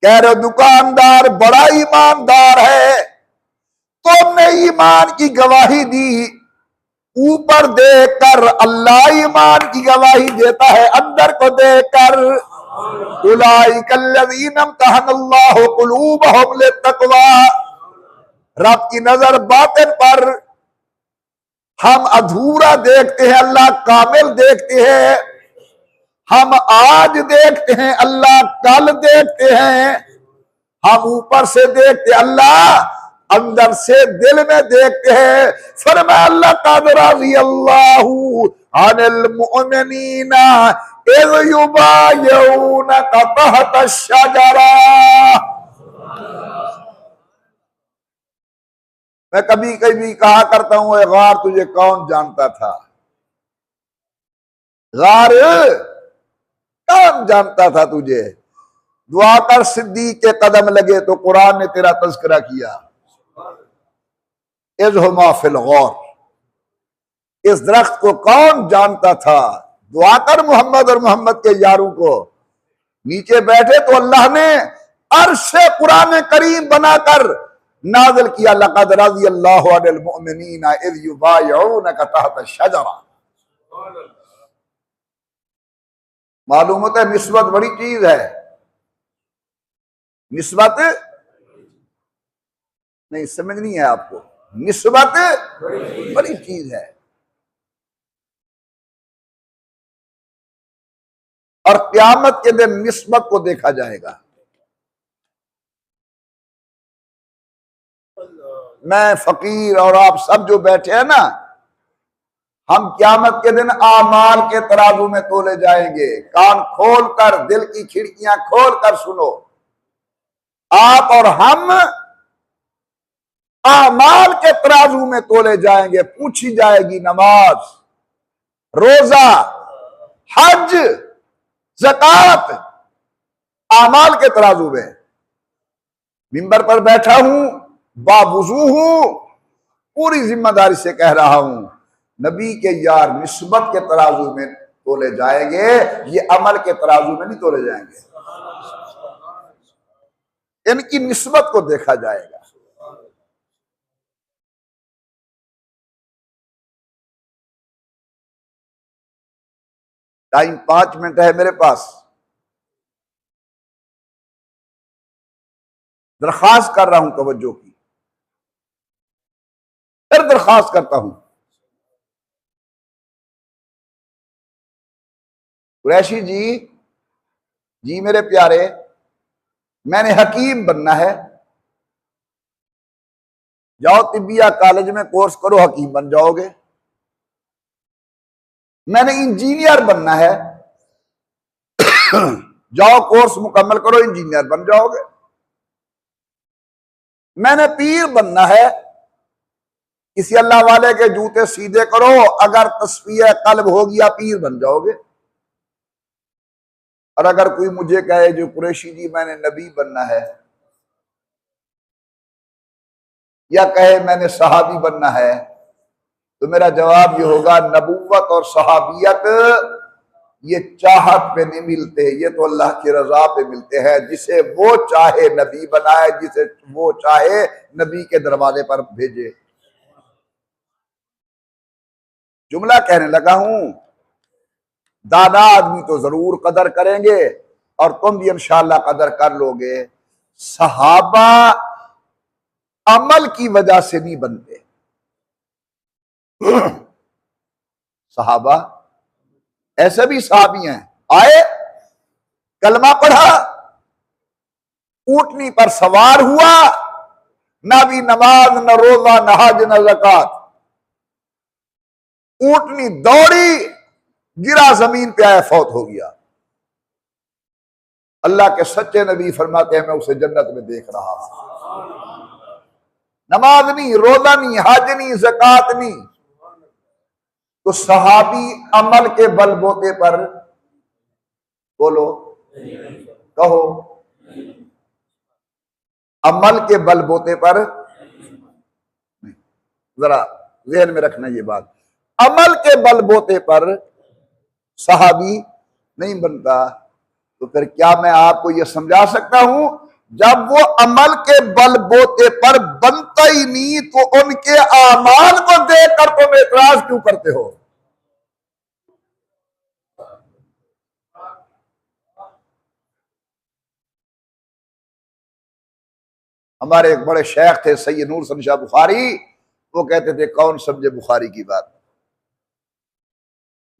कह रहे दुकानदार बड़ा ईमानदार है, तुमने ईमान की गवाही दी। ऊपर देखकर अल्लाह ईमान की गवाही देता है, अंदर को देखकर उलाइकल्लज़ीना इम्तहनल्लाहु क़ुलूबहुम लित्तक़वा। रब की नजर बातिन पर हम अधूरा देखते हैं, अल्लाह कामिल देखते हैं। हम आज देखते हैं, अल्लाह कल देखते हैं। हम ऊपर से देखते अल्लाह अंदर से दिल में देखते हैं। फरमाया अल्लाह क़द रज़ी अल्लाहु अनिल मुमिनीना इज़ युबायऊनका तहता अश-शजरा। मैं कभी कभी कहा करता हूं, ए गार तुझे कौन जानता था? गार कौन जानता था तुझे? दुआ कर सिद्दीक के कदम लगे तो कुरान ने तेरा तज़किरा किया। इज़हुमा फिल गौर, इस दरख्त को कौन जानता था? दुआ कर मोहम्मद और मोहम्मद के यारों को। नीचे बैठे तो अल्लाह ने अर्श कुरान करीम बनाकर नाज़िल किया, लक़द रज़ी अल्लाहु अनिल मुमिनीना इज़ युबायऊनका तहता अश-शजरा। मालूम होता है निस्बत बड़ी चीज है। निस्बत नहीं समझनी है आपको, निस्बत बड़ी चीज है। और क़यामत के दिन निस्बत को देखा जाएगा। मैं फकीर और आप सब जो बैठे हैं ना, हम क़यामत के दिन आमाल के तराजू में तोले जाएंगे। कान खोल कर, दिल की खिड़कियां खोल कर सुनो। आप और हम आमाल के तराजू में तोले जाएंगे। पूछी जाएगी नमाज, रोजा, हज, ज़कात, आमाल के तराजू में। मिंबर पर बैठा हूं, बावुजू हूं, पूरी जिम्मेदारी से कह रहा हूं, नबी के यार निस्बत के तराजू में तोले जाएंगे, ये अमल के तराजू में नहीं तोले जाएंगे। इनकी निस्बत को देखा जाएगा। टाइम 5 मिनट है मेरे पास। दरख्वास्त कर रहा हूं तवज्जो की, फिर दरख्वास्त करता हूं। कुरैशी जी मेरे प्यारे, मैंने हकीम बनना है। जाओ तिब्बिया कॉलेज में कोर्स करो, हकीम बन जाओगे। मैंने इंजीनियर बनना है, जाओ कोर्स मुकम्मल करो, इंजीनियर बन जाओगे। मैंने पीर बनना है, किसी अल्लाह वाले के जूते सीधे करो, अगर तस्फिया कल्ब हो गया पीर बन जाओगे। और अगर कोई मुझे कहे जो कुरैशी जी मैंने नबी बनना है, या कहे मैंने सहाबी बनना है, तो मेरा जवाब ये होगा नबूवत और सहाबियत ये चाहत पे नहीं मिलते, ये तो अल्लाह की रजा पे मिलते हैं। जिसे वो चाहे नबी बनाए, जिसे वो चाहे नबी के दरवाजे पर भेजे। जुमला कहने लगा हूं, दादा आदमी तो जरूर कदर करेंगे और तुम भी इंशाअल्लाह कदर कर लोगे। सहाबा अमल की वजह से नहीं बनते। सहाबा ऐसे भी सहाबी हैं, आए कलमा पढ़ा, ऊंटनी पर सवार हुआ, ना भी नमाज न रोजा न हज न ज़कात। ऊंटनी दौड़ी, गिरा जमीन पे आया, फौत हो गया। अल्लाह के सच्चे नबी फरमाते हैं मैं उसे जन्नत में देख रहा हूं। नमाज नहीं, रोजा नहीं, हज नहीं, ज़कात नहीं। तो सहाबी अमल के बलबूते पर, बोलो कहो, अमल के बलबूते पर, जरा ज़हन में रखना ये बात, अमल के बलबूते पर सहाबी नहीं बनता। तो फिर क्या मैं आपको यह समझा सकता हूं, जब वो अमल के बलबूते पर बनता ही नहीं तो उनके आमाल को देखकर तुम एतराज क्यों करते हो? हमारे एक बड़े शेख थे सैयद नूर सन शाह बुखारी, वो कहते थे कौन समझे बुखारी की बात।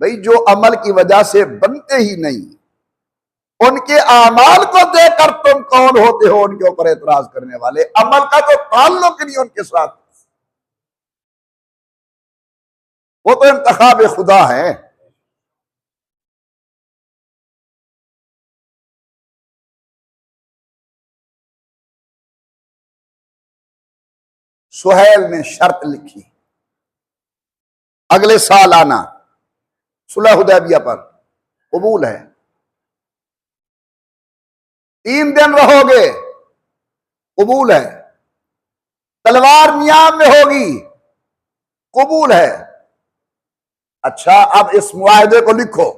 भाई जो अमल की वजह से बनते ही नहीं, उनके आमाल को देखकर तुम कौन होते हो उनके ऊपर एतराज करने वाले? अमल का तो ताल्लुक नहीं उनके साथ, वो तो इंतखाब खुदा है। सुहैल ने शर्त लिखी, अगले साल आना, सुलह हुदैबिया पर, कबूल है। 3 दिन रहोगे, कबूल है। तलवार नियाम में होगी, कबूल है। अच्छा अब इस मुआहदे को लिखो।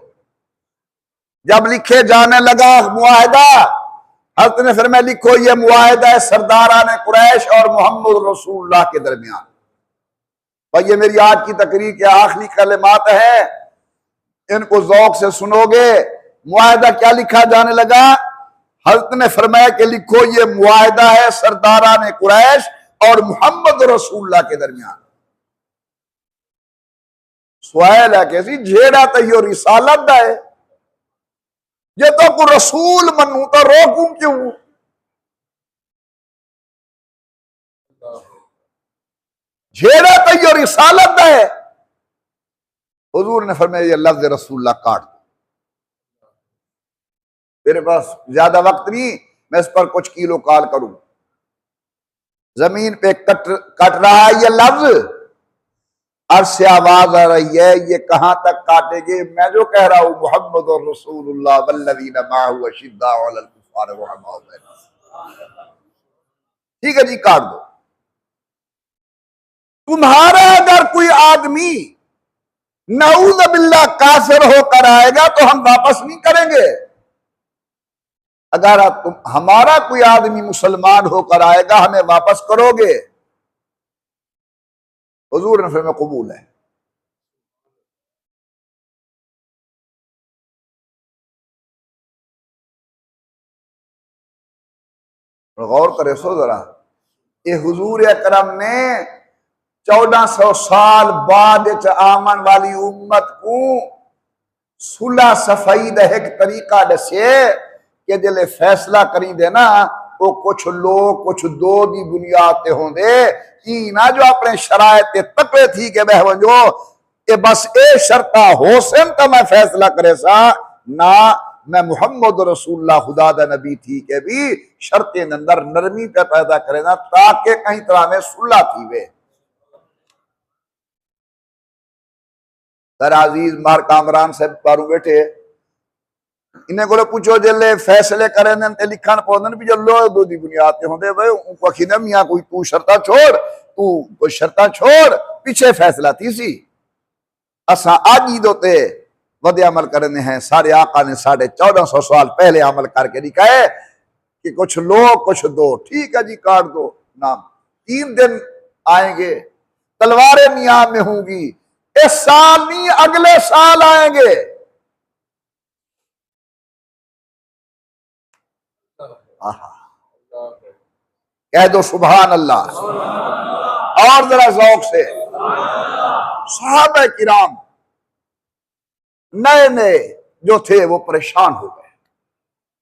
जब लिखे जाने लगा मुआहदा, हज़रत ने फरमाया लिखो ये मुआहदा है सरदारान कुरैश और मोहम्मद रसूलुल्लाह के दरमियान। भाई ये मेरी आज की तकरीर के आखिरी कलिमात है, इनको ज़ौक़ से सुनोगे। मुआहदा क्या लिखा जाने लगा? हज़रत ने फरमाया कि लिखो ये मुआहदा है सरदारान कुरैश और मोहम्मद रसूलुल्लाह के दरमियान। सवाल है कैसी झेड़ा तैयो रिसालत है, ये तो को रसूल मनू तो रोकू क्यों? झेड़ा तैयो रिसालत है। हुजूर ने फरमाया ये लफ्ज रसूलुल्लाह काट दो। मेरे पास ज्यादा वक्त नहीं, मैं इस पर कुछ किलो काल करूं। जमीन पे कट रहा है ये लफ्ज, अर्श से आवाज आ रही है, ये कहां तक काटेंगे? मैं जो कह रहा हूं मोहम्मद और रसूलुल्लाह वल्लज़ीना मअहू अशिद्दाउ अलल कुफ़ार रुहमाउ बैनहुम। ठीक है जी, काट दो। तुम्हारा अगर कोई आदमी नऊज़ बिल्लाह काफिर होकर आएगा तो हम वापस नहीं करेंगे। अगर तुम हमारा कोई आदमी मुसलमान होकर आएगा हमें वापस करोगे? हुजूर ने फरमाया कबूल है। गौर करे सो जरा, ये हुजूर अकरम ने 1400 साल बाद आमन वाली उम्मत को सुलह सफाई का एक तरीका दसे कि जिले फैसला करी देना वो कुछ लोग कुछ दो दी बुनियाद ते होंदे कि ना जो अपने शरायत तकड़े थी के बह वंजो कि बस ए शर्ता होसन तो मैं फैसला करे सा ना, मैं मोहम्मद रसूलुल्लाह खुदा दा नबी थी के भी शर्ते अंदर नरमी पे पैदा करे ना ताकि कहीं तरह में सुलह थी वे। सर अजीज मार कामरान साहब बारू बैठे, इन्हें को पूछो जल्ले फैसले करें ते लिखन पौधन भी जल्लो दो दी बुनियाद ते होंदे भाई उनको अखीने मियां कोई तू शर्ता छोड़, तू कोई शर्ता छोड़, पीछे फैसला थी सी। असा आज ही दोते वद अमल करने हैं। सारे आका ने 1450 साल पहले अमल करके दिखाए कि कुछ लो कुछ दो, ठीक है जी काट दो नाम, 3 दिन आएंगे, तलवारें नियाम में होंगी, इस साल नहीं अगले साल आएंगे। कह दो सुभान अल्लाह और जरा ज़ौक से। सहाबा किराम नए नए जो थे वो परेशान हो गए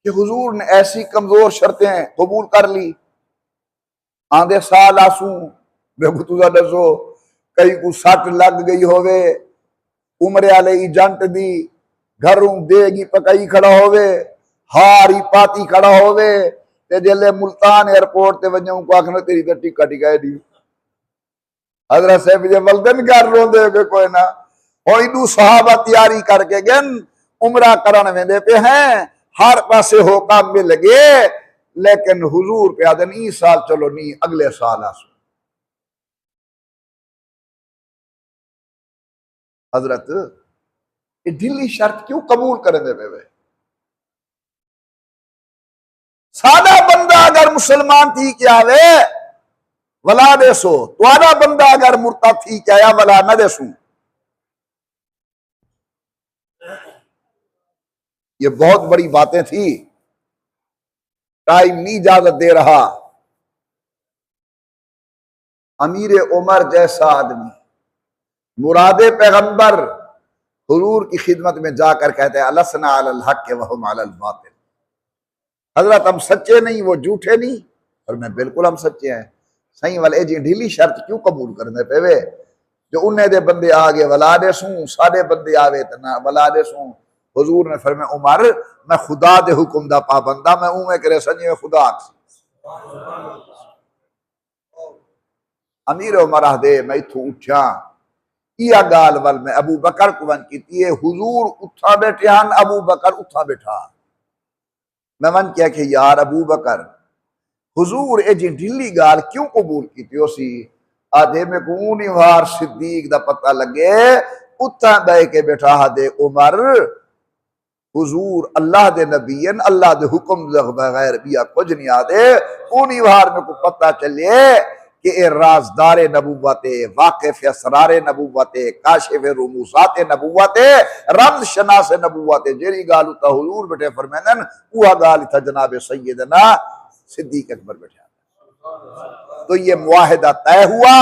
कि हुजूर ने ऐसी कमजोर शर्तें कबूल कर ली। आंधे साल आंसू बेगुतुजा दसो, कई को सट लग गई होवे, उम्र आले जंट दी घरों देगी पकाई खड़ा होवे, हारी पाती खड़ा होवे, ते जेले मुल्तान एयरपोर्ट ते वजूं को आखना तेरी तो टिका टिकाए दी। हजरत साहब जे वल्दन कर रोंदे के कोई ना हो, इनू सहाबा तैयारी करके गन उमरा करन वेंदे पे हैं, हर पासे होका मिल गए, लेकिन हुजूर पे आदन ई साल चलो नहीं अगले साल आसो। हजरत ये ढीली शर्त क्यों कबूल करेंगे पे वे? सादा बंदा अगर मुसलमान थी क्या वे वला देसो, तुम्हारा बंदा अगर मुर्ता थी क्या या वला न देसू। ये बहुत बड़ी बातें थी, टाइम नहीं इजाजत दे रहा। अमीर उमर जैसा आदमी मुरादे पैगंबर हुजूर की खिदमत में जाकर कहते हैं अलसना अलल हक व हुम अलल बातिल। हजरत हम सच्चे नहीं वो झूठे नहीं, और मैं बिल्कुल हम सच्चे हैं। सही वाले जी ढीली शर्त क्यों कबूल करने पे वे? जो उन्हें दे बंदे आगे वला दे सूं, सारे बंदे आवे तो ना वला दे सूं। हुजूर ने फरमाया उमर मैं खुदा दे हुक्म दा पाबंदा, मैं उमे करे सजी खुदा। अमीर उमर दे मैं इथों उठा इया गाल वल मैं अबू बकर को वन की हुजूर उठा बैठे हन, अबू बकर उठा बैठा। मैं मन क्या कि यार अबू बकर हुजूर ए जी ढिली गाल क्यों कबूल की सी? आधे में कौन वार सिद्दीक दा पता लगे उठा बह के बैठा दे उमर हुजूर अल्लाह दे नबीन, अल्लाह दे हुक्म बगैर बिया कुछ नहीं आदे। उन्हीं वार में को पता चले कि ए राजदार नबूवते, वाकिफ असरार नबूवते, काशिफ रुमूसात नबूवते, रम्ज शनास नबूवते, जेरी गाल उता हुजूर बैठे फरमानन उहा गाल था जनाब सैयदना सिद्दीक अकबर बैठे। तो ये मुआहिदा तय हुआ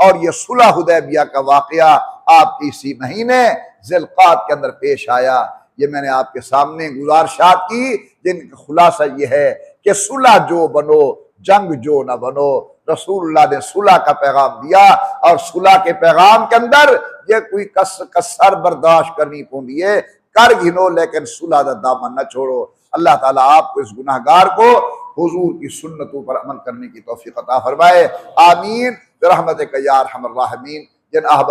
और ये सुलह हुदैबिया का वाकया आपकी इसी महीने ज़िलक़ाद के अंदर पेश आया। ये मैंने आपके सामने गुज़ारिशात की जिनका खुलासा ये है कि सुलह जो बनो जंग जो न बनो। रसूलुल्लाह ने सुलह का पैगाम दिया और सुलह के पैगाम के अंदर ये कोई कसर बर्दाश्त करनी पौंदी है, कर घिनो लेकिन सुलह दा दामन न छोड़ो। अल्लाह ताला आपको इस गुनाहगार को हुजूर की सुन्नतों पर अमल करने की तौफीक अता फरमाए। आमीन बिरहमतिक या अरहमर राहिमीन। जिन